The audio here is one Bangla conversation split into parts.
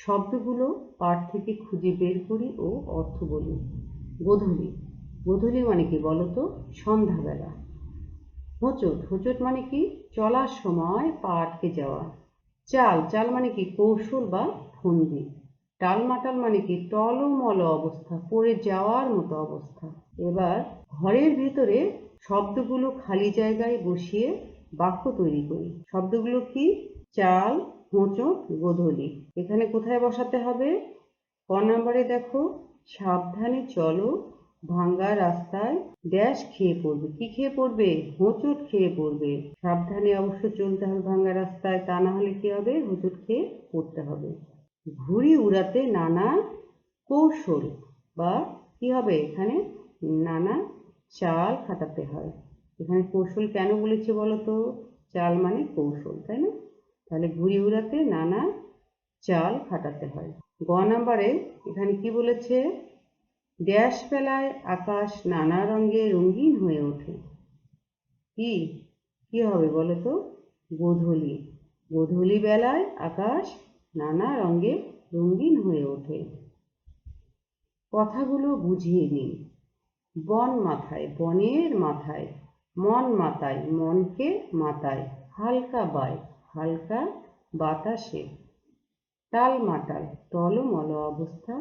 শব্দগুলো পাঠ থেকে খুঁজে বের করি ও অর্থ বলি। গোধূলি, গোধূলি মানে কি বলো তো? সন্ধ্যাবেলা। হোঁচট, হোঁচট মানে কি? চলার সময় পা আটকে যাওয়া। চাল, চাল মানে কি? কৌশল বা ফন্দি। টালমাটাল মানে কি? টলমল অবস্থা, পড়ে যাওয়ার মতো অবস্থা। এবার ঘরের ভেতরে শব্দগুলো খালি জায়গায় বসিয়ে বাক্য তৈরি করি। শব্দগুলো কি? চাল, হোঁচট, গোধূলি। এখানে কোথায় বসাতে হবে? ক নম্বরে দেখো, সাবধানে চলো, ভাঙ্গা রাস্তায় ড্যাশ খেয়ে পড়বে। কি খেয়ে পড়বে? হোঁচট খেয়ে পড়বে। সাবধানে অবশ্য চলতে হবে ভাঙ্গা রাস্তায়, তা না হলে কি হবে? হোঁচট খেয়ে পড়তে হবে। ঘুড়ি উড়াতে নানা কৌশল বা কি হবে? এখানে নানা চাল খাটাতে হয়। এখানে কৌশল কেন বলেছে বলো তো? চাল মানে কৌশল, তাই না? তাহলে ঘুড়ি উড়াতে নানা চাল খাটাতে হয়। গ নাম্বারে এখানে কি বলেছে? ড্যাশ বেলায় আকাশ নানা রঙে রঙিন হয়ে ওঠে। কি কি হবে বলো তো? গোধূলি। গোধূলি বেলায় আকাশ নানা রঙে রঙিন হয়ে ওঠে। কথাগুলো বুঝিয়ে নিই। বন মাথায়, বনের মাথায়। মন মাতায়, মনকে মাতায়। হালকা বায়, হালকা বাতাসে। টালমাটাল, টলমল অবস্থা,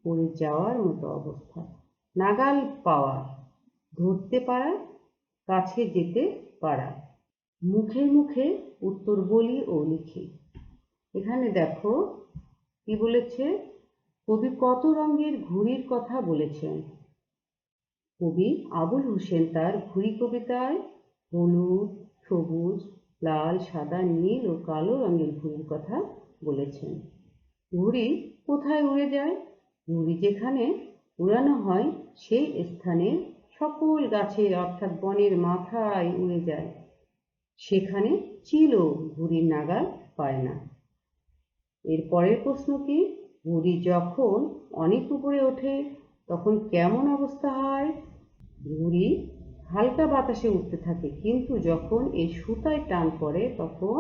পড়ে যাওয়ার মতো অবস্থা। নাগাল পাওয়া, ধরতে পারা, কাছে যেতে পারা। মুখে মুখে উত্তর বলি ও লিখি। এখানে দেখো কি বলেছে? কবি কত রঙের ঘুড়ির কথা বলেছেন। কবি আবুল হোসেন তার ঘুড়ি কবিতায় হলুদ, সবুজ, লাল, সাদা, নীল ও কালো রঙের ঘুড়ির কথা বলেছেন। ঘুড়ি কোথায় উড়ে যায়? ঘুড়ি যেখানে উড়ানো হয় সেই স্থানে সকল গাছের অর্থাৎ বনের মাথায় উড়ে যায়। সেখানে চিলও ঘুড়ির নাগাল পায় না। এর পরের প্রশ্ন কি? ঘুড়ি যখন অনেক উপরে ওঠে তখন কেমন অবস্থা হয়? ঘুড়ি হালকা বাতাসে উঠতে থাকে, কিন্তু যখন এই সুতায় টান পড়ে তখন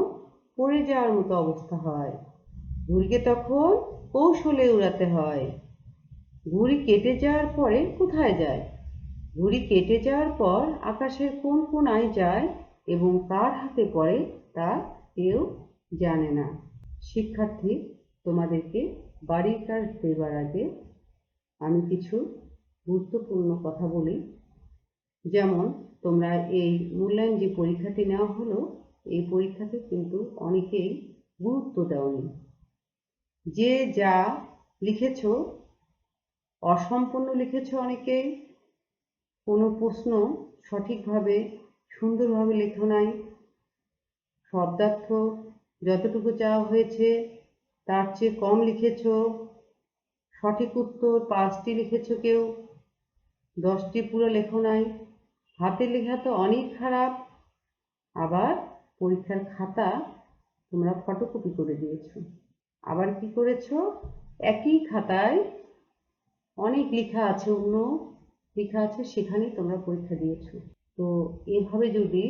পড়ে যাওয়ার মতো অবস্থা হয়। ঘুড়িকে তখন কৌশলে উড়াতে হয়। ঘুড়ি কেটে যাওয়ার পরে কোথায় যায়? ঘুড়ি কেটে যাওয়ার পর আকাশের কোন কোণায় যায় এবং কার হাতে পড়ে তা কেউ জানে না। শিক্ষার্থী, তোমাদেরকে বাড়ির কাজ দেবার আগে আমি কিছু গুরুত্বপূর্ণ কথা বলি। যেমন তোমরা এই মূল্যায়ন যে পরীক্ষাটি নেওয়া হলো, এই পরীক্ষাতে কিন্তু অনেকেই গুরুত্ব দেওনি। যে যা লিখেছ অসম্পূর্ণ লিখেছ, অনেকেই কোনো প্রশ্ন সঠিকভাবে সুন্দরভাবে লেখো নাই। শব্দার্থ যতটুকু চাওয়া হয়েছে তার চেয়ে কম লিখেছ। সঠিক উত্তর 5টি লিখেছ, কেউ 10টি পুরো লেখো নাই। হাতের লেখা তো অনেক খারাপ। আবার পরীক্ষার খাতা তোমরা ফটোকপি করে দিয়েছ। আবার কি করেছ? একই খাতায় অনেক লেখা আছে, অন্য লেখা আছে, সেখানে তোমরা পরীক্ষা দিয়েছ। তো এভাবে যদি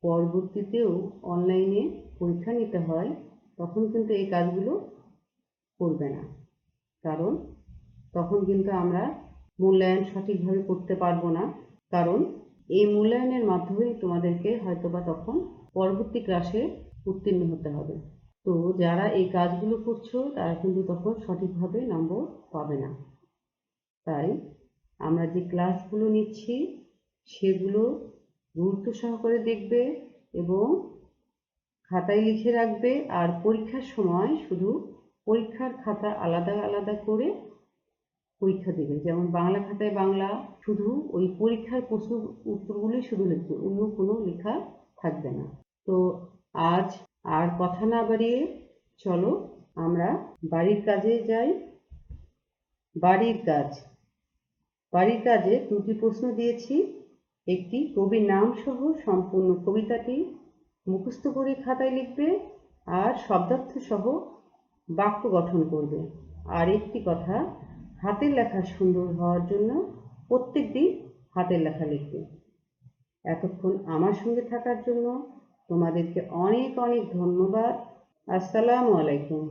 পরবর্তীতেও অনলাইনে পরীক্ষা নিতে হয় তখন কিন্তু এই কাজগুলো করবে না, কারণ তখন কিন্তু আমরা মূল্যায়ন সঠিকভাবে করতে পারবো না। কারণ এই মূল্যায়নের মাধ্যমেই তোমাদেরকে হয়তোবা তখন পরবর্তী ক্লাসে উত্তীর্ণ হতে হবে। তো যারা এই কাজগুলো করছো তারা কিন্তু তখন সঠিকভাবে নম্বর পাবে না। তাই আমরা যে ক্লাসগুলো নিচ্ছি সেগুলো গুরুত্ব সহকারে দেখবে এবং খাতায় লিখে রাখবে। আর পরীক্ষার সময় শুধু পরীক্ষার খাতা আলাদা আলাদা করে পরীক্ষা দেবে। যেমন বাংলা খাতায় বাংলা, শুধু ওই পরীক্ষার প্রশ্ন উত্তরগুলোই শুধু লিখবে, অন্য কোনো লেখা থাকবে না। তো আজ আর কথা না বাড়িয়ে চলো আমরা বাড়ির কাজে যাই। বাড়ির কাজ। বাড়ির কাজে 2টি প্রশ্ন দিয়েছি। একটি কবির নাম সহ সম্পূর্ণ কবিতাটি মুখস্থ করে খাতায় লিখবে আর শব্দার্থ সহ বাক্য গঠন করবে। আর একটি কথা, হাতের লেখা সুন্দর হওয়ার জন্য প্রত্যেকদিন হাতের লেখা লিখবে। এতক্ষণ আমার সঙ্গে থাকার জন্য তোমাদেরকে অনেক অনেক ধন্যবাদ। আসসালামু আলাইকুম।